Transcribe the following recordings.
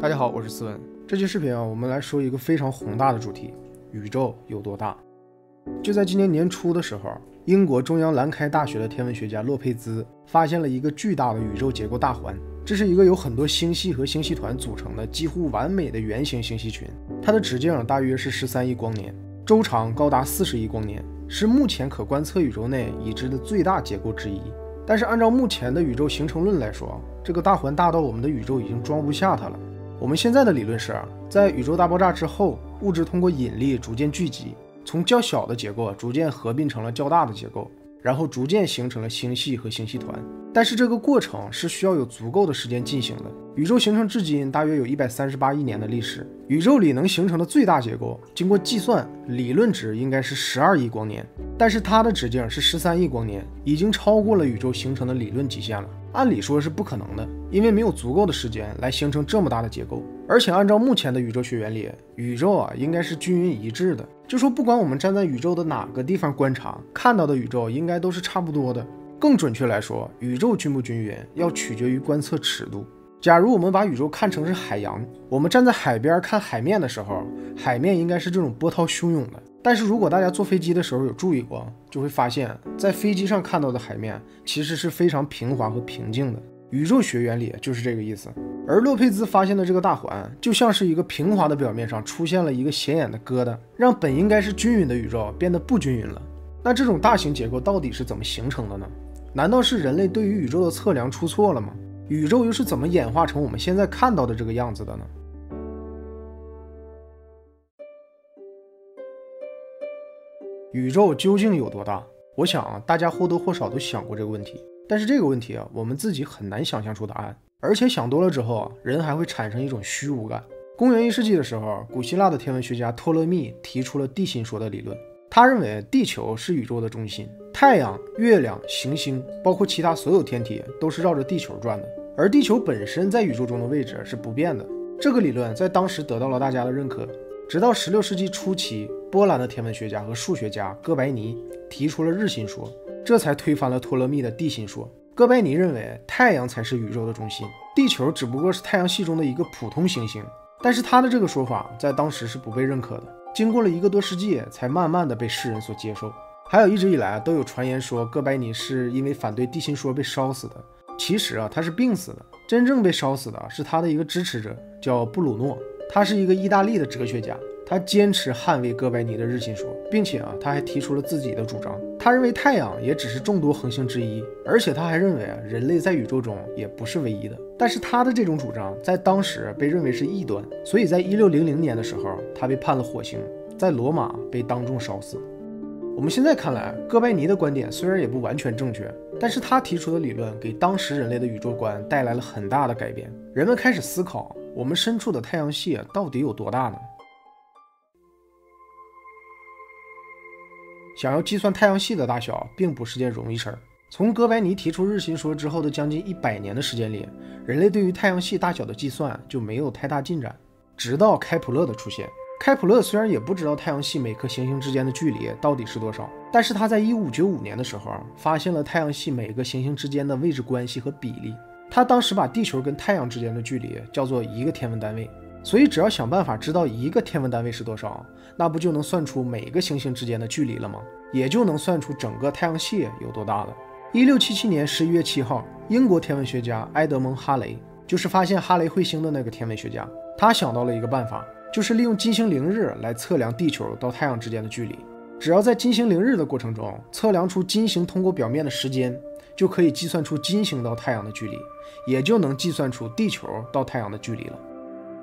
大家好，我是思文。这期视频我们来说一个非常宏大的主题：宇宙有多大？就在今年年初的时候，英国中央兰开大学的天文学家洛佩兹发现了一个巨大的宇宙结构大环。这是一个由很多星系和星系团组成的几乎完美的圆形星系群，它的直径大约是13亿光年，周长高达40亿光年，是目前可观测宇宙内已知的最大结构之一。但是按照目前的宇宙形成论来说，这个大环大到我们的宇宙已经装不下它了。我们现在的理论是，在宇宙大爆炸之后，物质通过引力逐渐聚集，从较小的结构逐渐合并成了较大的结构，然后逐渐形成了星系和星系团。但是这个过程是需要有足够的时间进行的。宇宙形成至今大约有138亿年的历史，宇宙里能形成的最大结构，经过计算，理论值应该是12亿光年，但是它的直径是13亿光年，已经超过了宇宙形成的理论极限了。按理说是不可能的，因为没有足够的时间来形成这么大的结构。而且按照目前的宇宙学原理，宇宙应该是均匀一致的，就说不管我们站在宇宙的哪个地方观察，看到的宇宙应该都是差不多的。更准确来说，宇宙均不均匀要取决于观测尺度。假如我们把宇宙看成是海洋，我们站在海边看海面的时候，海面应该是这种波涛汹涌的。但是如果大家坐飞机的时候有注意过，就会发现在飞机上看到的海面其实是非常平滑和平静的。宇宙学原理就是这个意思。而洛佩兹发现的这个大环就像是一个平滑的表面上出现了一个显眼的疙瘩，让本应该是均匀的宇宙变得不均匀了。那这种大型结构到底是怎么形成的呢？难道是人类对于宇宙的测量出错了吗？宇宙又是怎么演化成我们现在看到的这个样子的呢？宇宙究竟有多大？我想大家或多或少都想过这个问题，但是这个问题我们自己很难想象出答案，而且想多了之后人还会产生一种虚无感。公元1世纪的时候，古希腊的天文学家托勒密提出了地心说的理论，他认为地球是宇宙的中心，太阳、月亮、行星，包括其他所有天体都是绕着地球转的，而地球本身在宇宙中的位置是不变的。这个理论在当时得到了大家的认可，直到16世纪初期，波兰的天文学家和数学家哥白尼提出了日心说，这才推翻了托勒密的地心说。哥白尼认为太阳才是宇宙的中心，地球只不过是太阳系中的一个普通行星，但是他的这个说法在当时是不被认可的，经过了1个多世纪才慢慢的被世人所接受。还有一直以来都有传言说哥白尼是因为反对地心说被烧死的，其实他是病死的，真正被烧死的是他的一个支持者，叫布鲁诺，他是一个意大利的哲学家，他坚持捍卫哥白尼的日心说，并且他还提出了自己的主张。他认为太阳也只是众多恒星之一，而且他还认为人类在宇宙中也不是唯一的。但是他的这种主张在当时被认为是异端，所以在1600年的时候，他被判了火刑，在罗马被当众烧死。我们现在看来，哥白尼的观点虽然也不完全正确，但是他提出的理论给当时人类的宇宙观带来了很大的改变。人们开始思考，我们身处的太阳系到底有多大呢？想要计算太阳系的大小并不是件容易事儿。从哥白尼提出日心说之后的将近100年的时间里，人类对于太阳系大小的计算就没有太大进展，直到开普勒的出现。开普勒虽然也不知道太阳系每颗行星之间的距离到底是多少，但是他在1595年的时候发现了太阳系每个行星之间的位置关系和比例。他当时把地球跟太阳之间的距离叫做1个天文单位，所以只要想办法知道1个天文单位是多少，那不就能算出每个行星之间的距离了吗？也就能算出整个太阳系有多大了。1677年11月7号，英国天文学家埃德蒙·哈雷，就是发现哈雷彗星的那个天文学家，他想到了一个办法，就是利用金星凌日来测量地球到太阳之间的距离。只要在金星凌日的过程中测量出金星通过表面的时间，就可以计算出金星到太阳的距离，也就能计算出地球到太阳的距离了。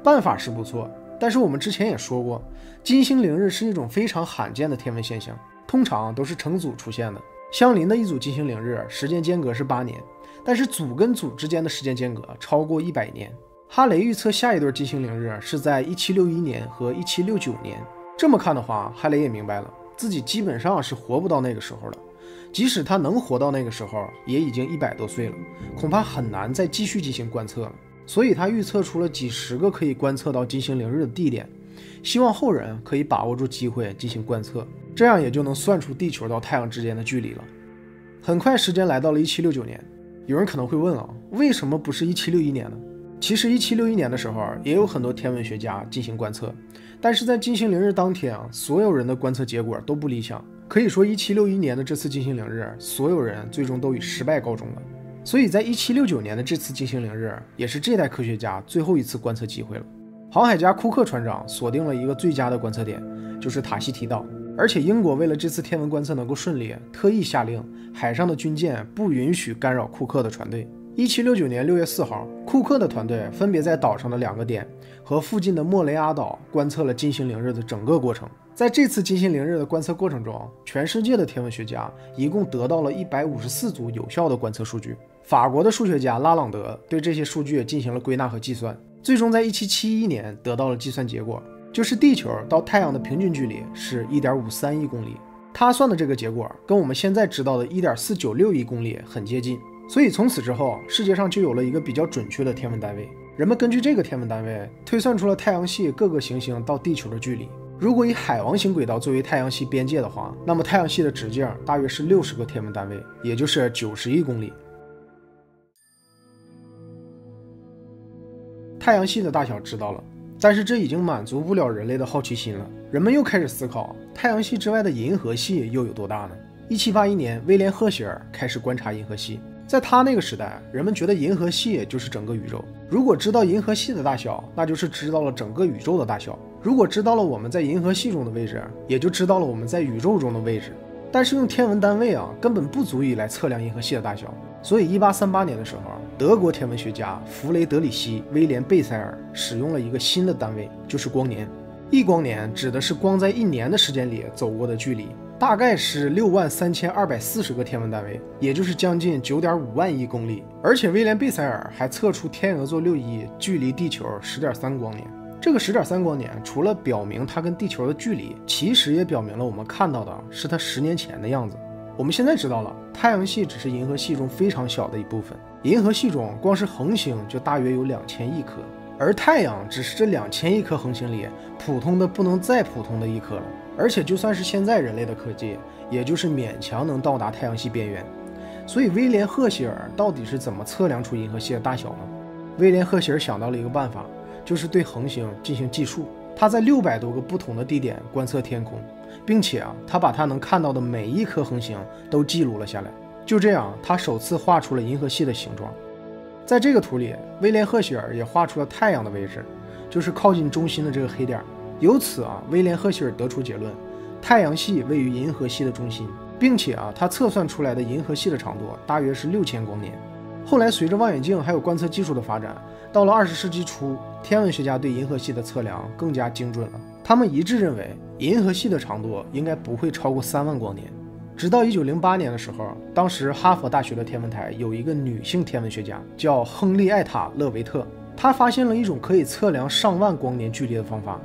办法是不错，但是我们之前也说过，金星凌日是一种非常罕见的天文现象，通常都是成组出现的。相邻的一组金星凌日时间间隔是8年，但是组跟组之间的时间间隔超过100年。哈雷预测下一对金星凌日是在1761年和1769年。这么看的话，哈雷也明白了自己基本上是活不到那个时候了，即使他能活到那个时候，也已经100多岁了，恐怕很难再继续进行观测了。所以他预测出了几十个可以观测到金星凌日的地点，希望后人可以把握住机会进行观测，这样也就能算出地球到太阳之间的距离了。很快时间来到了1769年，有人可能会问为什么不是1761年呢？其实1761年的时候，也有很多天文学家进行观测，但是在金星凌日当天啊，所有人的观测结果都不理想。可以说1761年的这次金星凌日，所有人最终都以失败告终了。所以在1769年的这次金星凌日，也是这代科学家最后一次观测机会了。航海家库克船长锁定了一个最佳的观测点，就是塔希提岛。而且英国为了这次天文观测能够顺利，特意下令海上的军舰不允许干扰库克的船队。1769年6月4号，库克的团队分别在岛上的2个点和附近的莫雷阿岛观测了金星凌日的整个过程。在这次金星凌日的观测过程中，全世界的天文学家一共得到了154组有效的观测数据。法国的数学家拉朗德对这些数据进行了归纳和计算，最终在1771年得到了计算结果，就是地球到太阳的平均距离是 1.53 亿公里。他算的这个结果跟我们现在知道的 1.496 亿公里很接近。所以从此之后，世界上就有了一个比较准确的天文单位。人们根据这个天文单位推算出了太阳系各个行星到地球的距离。如果以海王星轨道作为太阳系边界的话，那么太阳系的直径大约是60个天文单位，也就是90亿公里。太阳系的大小知道了，但是这已经满足不了人类的好奇心了。人们又开始思考，太阳系之外的银河系又有多大呢？1781年，威廉·赫歇尔开始观察银河系。在他那个时代，人们觉得银河系就是整个宇宙。如果知道银河系的大小，那就是知道了整个宇宙的大小。如果知道了我们在银河系中的位置，也就知道了我们在宇宙中的位置。但是用天文单位根本不足以来测量银河系的大小。所以1838年的时候，德国天文学家弗雷德里希·威廉·贝塞尔使用了一个新的单位，就是光年。1光年指的是光在1年的时间里走过的距离，大概是63240个天文单位，也就是将近9.5万亿公里。而且威廉·贝塞尔还测出天鹅座6E距离地球10.3光年。这个10.3光年除了表明它跟地球的距离，其实也表明了我们看到的是它10年前的样子。我们现在知道了，太阳系只是银河系中非常小的一部分，银河系中光是恒星就大约有2000亿颗，而太阳只是这2000亿颗恒星里普通的不能再普通的一颗了。而且就算是现在人类的科技，也就是勉强能到达太阳系边缘。所以威廉·赫歇尔到底是怎么测量出银河系的大小呢？威廉·赫歇尔想到了一个办法，就是对恒星进行计数。他在600多个不同的地点观测天空，并且他把他能看到的每一颗恒星都记录了下来。就这样，他首次画出了银河系的形状。在这个图里，威廉·赫歇尔也画出了太阳的位置，就是靠近中心的这个黑点。由此威廉·赫歇尔得出结论，太阳系位于银河系的中心，并且他测算出来的银河系的长度大约是6000光年。后来随着望远镜还有观测技术的发展，到了20世纪初，天文学家对银河系的测量更加精准了。他们一致认为，银河系的长度应该不会超过3万光年。直到1908年的时候，当时哈佛大学的天文台有一个女性天文学家叫亨利艾塔勒维特，她发现了一种可以测量上万光年距离的方法，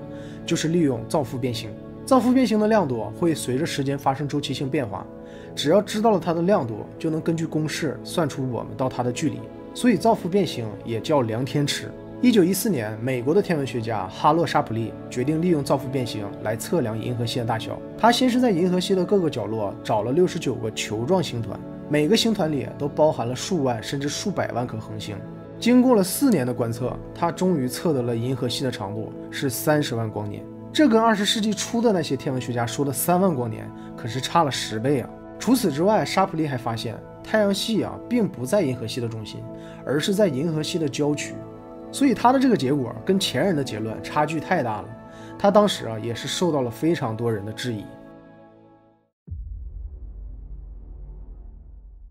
就是利用造父变星。造父变星的亮度会随着时间发生周期性变化，只要知道了它的亮度，就能根据公式算出我们到它的距离。所以造父变星也叫量天尺。1914年，美国的天文学家哈洛·沙普利决定利用造父变星来测量银河系的大小。他先是在银河系的各个角落找了69个球状星团，每个星团里都包含了数万甚至数百万颗恒星。经过了4年的观测，他终于测得了银河系的长度是30万光年。这跟20世纪初的那些天文学家说的3万光年可是差了10倍啊！除此之外，沙普利还发现太阳系并不在银河系的中心，而是在银河系的郊区。所以他的这个结果跟前人的结论差距太大了，他当时也是受到了非常多人的质疑。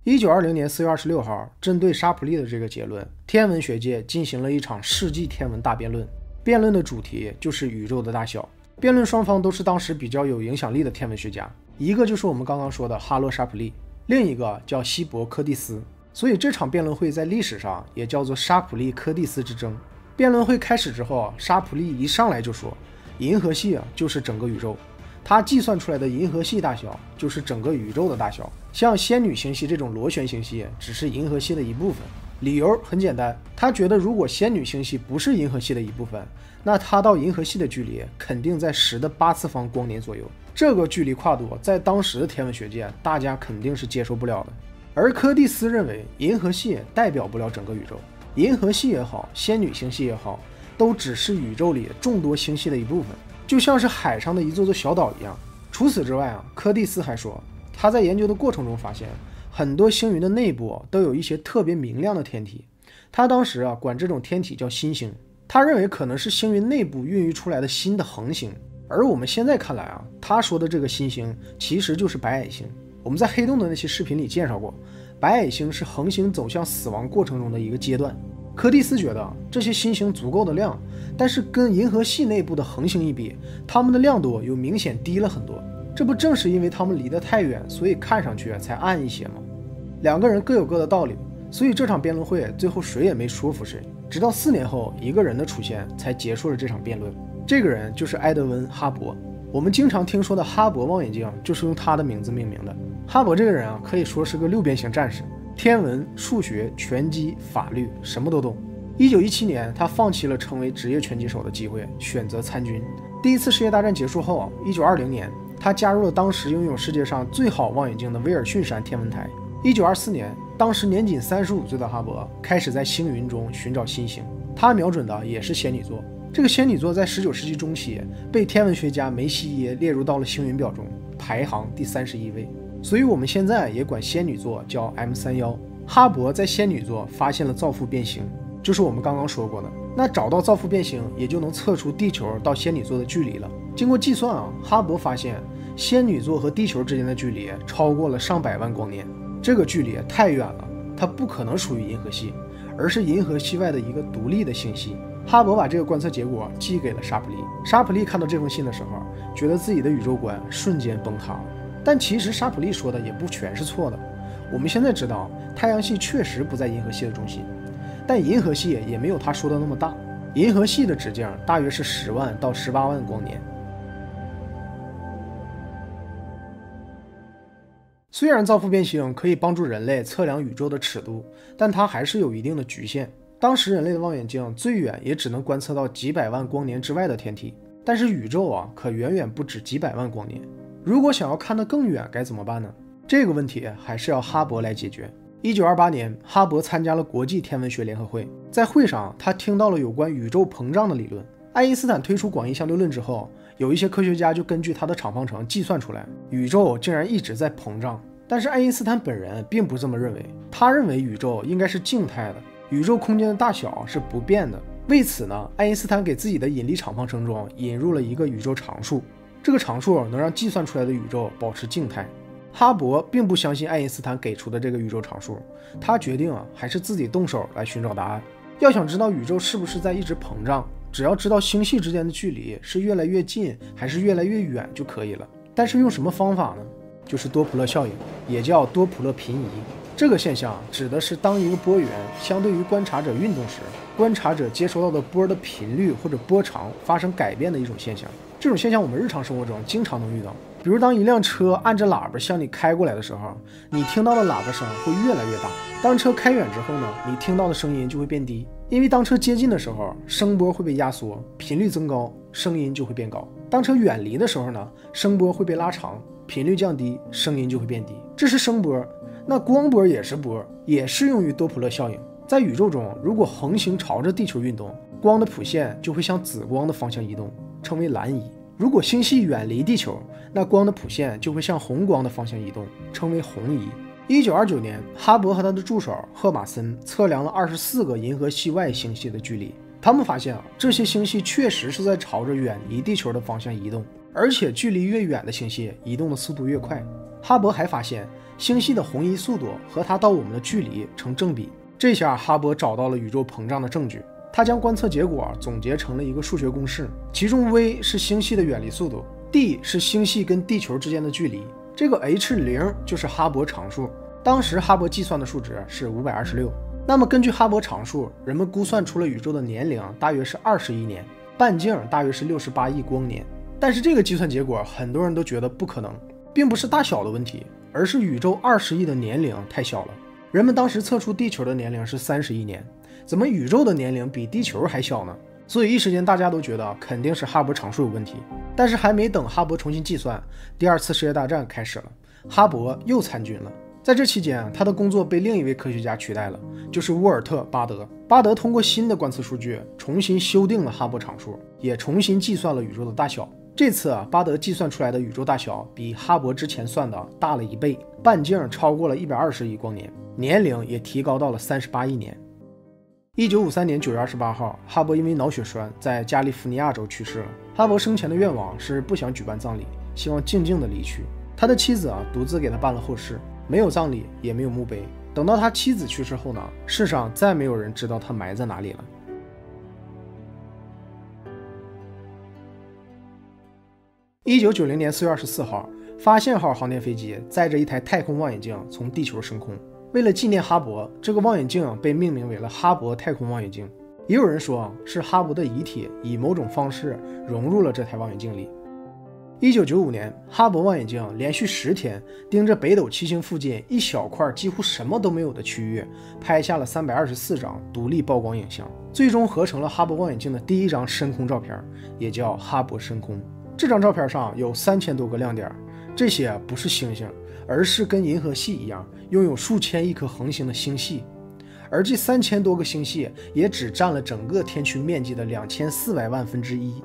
1920年4月26号，针对沙普利的这个结论，天文学界进行了一场世纪天文大辩论。辩论的主题就是宇宙的大小。辩论双方都是当时比较有影响力的天文学家，一个就是我们刚刚说的哈洛·沙普利，另一个叫希伯·柯蒂斯。所以这场辩论会在历史上也叫做沙普利柯蒂斯之争。辩论会开始之后，沙普利一上来就说，银河系就是整个宇宙，他计算出来的银河系大小就是整个宇宙的大小，像仙女星系这种螺旋星系只是银河系的一部分。理由很简单，他觉得如果仙女星系不是银河系的一部分，那它到银河系的距离肯定在10的8次方光年左右。这个距离跨度在当时的天文学界大家肯定是接受不了的。而柯蒂斯认为银河系代表不了整个宇宙，银河系也好，仙女星系也好，都只是宇宙里众多星系的一部分，就像是海上的一座座小岛一样。除此之外啊，柯蒂斯还说，他在研究的过程中发现，很多星云的内部都有一些特别明亮的天体。他当时管这种天体叫新星，他认为可能是星云内部孕育出来的新的恒星。而我们现在看来他说的这个新星其实就是白矮星。我们在黑洞的那期视频里介绍过，白矮星是恒星走向死亡过程中的一个阶段。柯蒂斯觉得这些新星足够的亮，但是跟银河系内部的恒星一比，它们的亮度又明显低了很多。这不正是因为它们离得太远，所以看上去才暗一些吗？两个人各有各的道理，所以这场辩论会最后谁也没说服谁。直到4年后，一个人的出现才结束了这场辩论。这个人就是埃德温·哈勃。我们经常听说的哈勃望远镜就是用他的名字命名的。哈勃这个人可以说是个6边形战士，天文、数学、拳击、法律什么都懂。1917年，他放弃了成为职业拳击手的机会，选择参军。第一次世界大战结束后，1920年，他加入了当时拥有世界上最好望远镜的威尔逊山天文台。1924年，当时年仅35岁的哈勃开始在星云中寻找新星，他瞄准的也是仙女座。这个仙女座在19世纪中期被天文学家梅西耶列入到了星云表中，排行第31位。所以我们现在也管仙女座叫 M31。哈勃在仙女座发现了造父变星，就是我们刚刚说过的。那找到造父变星，也就能测出地球到仙女座的距离了。经过计算哈勃发现仙女座和地球之间的距离超过了上百万光年，这个距离太远了，它不可能属于银河系，而是银河系外的一个独立的星系。哈勃把这个观测结果寄给了沙普利。沙普利看到这封信的时候，觉得自己的宇宙观瞬间崩塌了。但其实沙普利说的也不全是错的。我们现在知道太阳系确实不在银河系的中心，但银河系也没有他说的那么大。银河系的直径大约是10万到18万光年。虽然造父变星可以帮助人类测量宇宙的尺度，但它还是有一定的局限。当时人类的望远镜最远也只能观测到几百万光年之外的天体，但是宇宙可远远不止几百万光年。如果想要看得更远该怎么办呢？这个问题还是要哈勃来解决。1928年，哈勃参加了国际天文学联合会，在会上他听到了有关宇宙膨胀的理论。爱因斯坦推出广义相对论之后，有一些科学家就根据他的场方程计算出来，宇宙竟然一直在膨胀。但是爱因斯坦本人并不这么认为，他认为宇宙应该是静态的，宇宙空间的大小是不变的。为此呢，爱因斯坦给自己的引力场方程中引入了一个宇宙常数，这个常数能让计算出来的宇宙保持静态。哈勃并不相信爱因斯坦给出的这个宇宙常数，他决定还是自己动手来寻找答案。要想知道宇宙是不是在一直膨胀，只要知道星系之间的距离是越来越近还是越来越远就可以了。但是用什么方法呢？就是多普勒效应，也叫多普勒平移。这个现象指的是当一个波源相对于观察者运动时，观察者接收到的波的频率或者波长发生改变的一种现象。这种现象我们日常生活中经常能遇到，比如当一辆车按着喇叭向你开过来的时候，你听到的喇叭声会越来越大。当车开远之后呢，你听到的声音就会变低，因为当车接近的时候，声波会被压缩，频率增高，声音就会变高。当车远离的时候呢，声波会被拉长，频率降低，声音就会变低。这是声波。那光波也是波，也适用于多普勒效应。在宇宙中，如果恒星朝着地球运动，光的谱线就会向紫光的方向移动，称为蓝移。如果星系远离地球，那光的谱线就会向红光的方向移动，称为红移。1929年，哈勃和他的助手赫马森测量了24个银河系外星系的距离，他们发现这些星系确实是在朝着远离地球的方向移动，而且距离越远的星系移动的速度越快。哈勃还发现星系的红移速度和它到我们的距离成正比。这下哈勃找到了宇宙膨胀的证据，他将观测结果总结成了一个数学公式，其中 v 是星系的远离速度， d 是星系跟地球之间的距离，这个 h0 就是哈勃常数。当时哈勃计算的数值是526。那么根据哈勃常数，人们估算出了宇宙的年龄大约是21年，半径大约是68亿光年。但是这个计算结果很多人都觉得不可能，并不是大小的问题，而是宇宙20亿的年龄太小了。人们当时测出地球的年龄是30亿年，怎么宇宙的年龄比地球还小呢？所以一时间大家都觉得肯定是哈勃常数有问题。但是还没等哈勃重新计算，第2次世界大战开始了，哈勃又参军了。在这期间，他的工作被另一位科学家取代了，就是沃尔特·巴德。巴德通过新的观测数据，重新修订了哈勃常数，也重新计算了宇宙的大小。这次巴德计算出来的宇宙大小比哈勃之前算的大了1倍，半径超过了120亿光年，年龄也提高到了38亿年。1953年9月28号，哈勃因为脑血栓在加利福尼亚州去世了。哈勃生前的愿望是不想举办葬礼，希望静静的离去。他的妻子独自给他办了后事，没有葬礼，也没有墓碑。等到他妻子去世后呢，世上再没有人知道他埋在哪里了。1990年4月24号，发现号航天飞机载着一台太空望远镜从地球升空。为了纪念哈勃，这个望远镜被命名为了哈勃太空望远镜。也有人说是哈勃的遗体以某种方式融入了这台望远镜里。1995年，哈勃望远镜连续10天盯着北斗七星附近一小块几乎什么都没有的区域，拍下了324张独立曝光影像，最终合成了哈勃望远镜的第一张深空照片，也叫哈勃深空。这张照片上有3000多个亮点，这些不是星星，而是跟银河系一样拥有数千亿颗恒星的星系，而这3000多个星系也只占了整个天区面积的2400万分之一。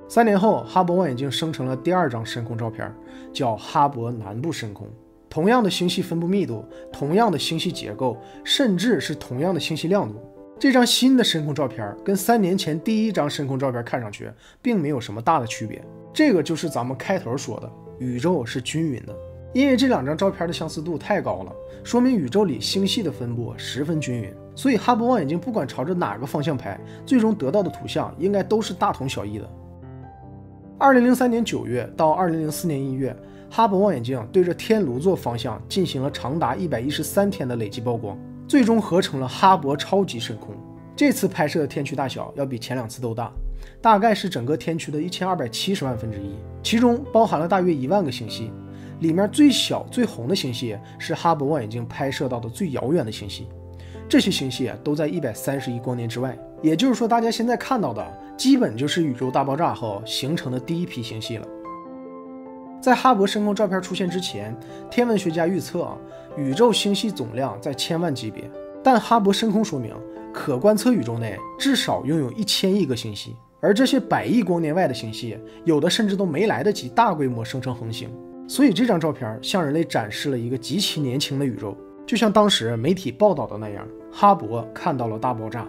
3年后，哈勃望远镜生成了第2张深空照片，叫哈勃南部深空。同样的星系分布密度，同样的星系结构，甚至是同样的星系亮度。这张新的深空照片跟3年前第1张深空照片看上去并没有什么大的区别。这个就是咱们开头说的，宇宙是均匀的。因为这2张照片的相似度太高了，说明宇宙里星系的分布十分均匀，所以哈勃望远镜不管朝着哪个方向拍，最终得到的图像应该都是大同小异的。2003年9月到2004年1月，哈勃望远镜对着天炉座方向进行了长达113天的累计曝光，最终合成了哈勃超级深空。这次拍摄的天区大小要比前2次都大，大概是整个天区的1270万分之一，其中包含了大约1万个星系，里面最小最红的星系是哈勃望远镜拍摄到的最遥远的星系，这些星系都在130亿光年之外，也就是说大家现在看到的基本就是宇宙大爆炸后形成的第一批星系了。在哈勃深空照片出现之前，天文学家预测宇宙星系总量在1000万级别，但哈勃深空说明可观测宇宙内至少拥有1000亿个星系，而这些100亿光年外的星系，有的甚至都没来得及大规模生成恒星。所以这张照片向人类展示了一个极其年轻的宇宙，就像当时媒体报道的那样，哈勃看到了大爆炸。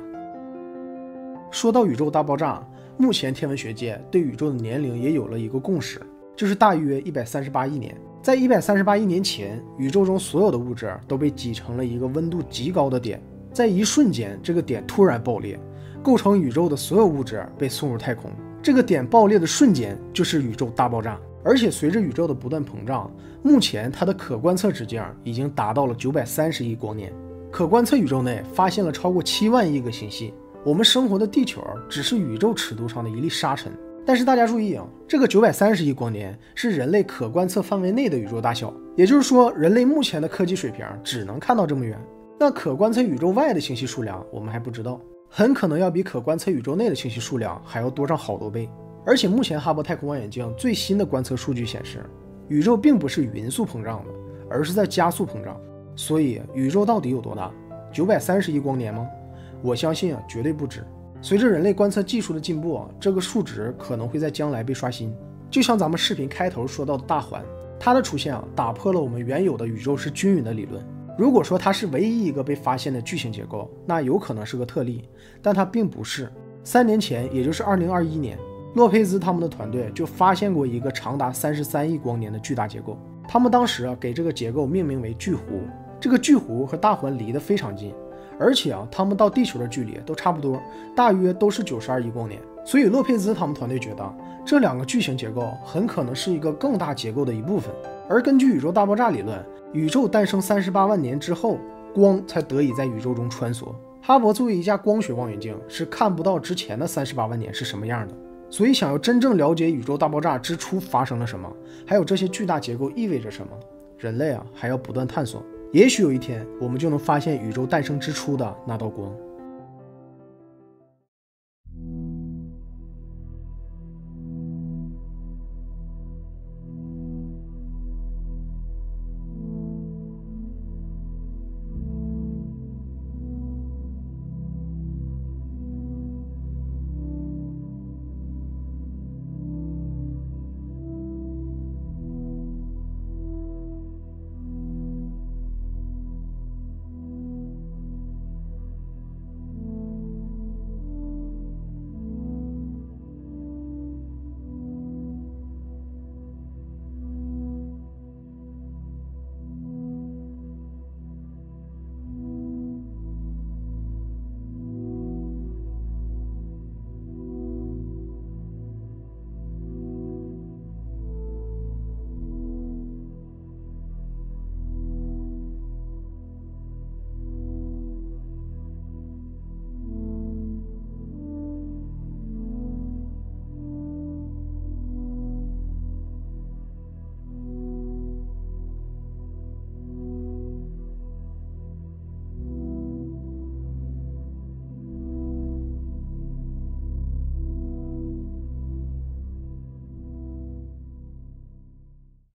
说到宇宙大爆炸，目前天文学界对宇宙的年龄也有了一个共识，就是大约138亿年。在138亿年前，宇宙中所有的物质都被挤成了一个温度极高的点，在一瞬间，这个点突然爆裂，构成宇宙的所有物质被送入太空。这个点爆裂的瞬间就是宇宙大爆炸。而且随着宇宙的不断膨胀，目前它的可观测直径已经达到了930亿光年。可观测宇宙内发现了超过7万亿个星系，我们生活的地球只是宇宙尺度上的一粒沙尘。但是大家注意这个930亿光年是人类可观测范围内的宇宙大小，也就是说人类目前的科技水平只能看到这么远。那可观测宇宙外的星系数量我们还不知道，很可能要比可观测宇宙内的星系数量还要多上好多倍。而且目前哈勃太空望远镜最新的观测数据显示，宇宙并不是匀速膨胀的，而是在加速膨胀。所以宇宙到底有多大？930亿光年吗？我相信绝对不止。随着人类观测技术的进步这个数值可能会在将来被刷新。就像咱们视频开头说到的大环，它的出现打破了我们原有的宇宙是均匀的理论。如果说它是唯一一个被发现的巨型结构，那有可能是个特例，但它并不是。3年前，也就是2021年，洛佩兹他们的团队就发现过一个长达33亿光年的巨大结构，他们当时给这个结构命名为巨弧。这个巨弧和大环离得非常近，而且他们到地球的距离都差不多，大约都是92亿光年。所以洛佩兹他们团队觉得这2个巨型结构很可能是一个更大结构的一部分。而根据宇宙大爆炸理论，宇宙诞生38万年之后，光才得以在宇宙中穿梭。哈勃作为一架光学望远镜，是看不到之前的38万年是什么样的。所以想要真正了解宇宙大爆炸之初发生了什么，还有这些巨大结构意味着什么，人类还要不断探索。也许有一天我们就能发现宇宙诞生之初的那道光。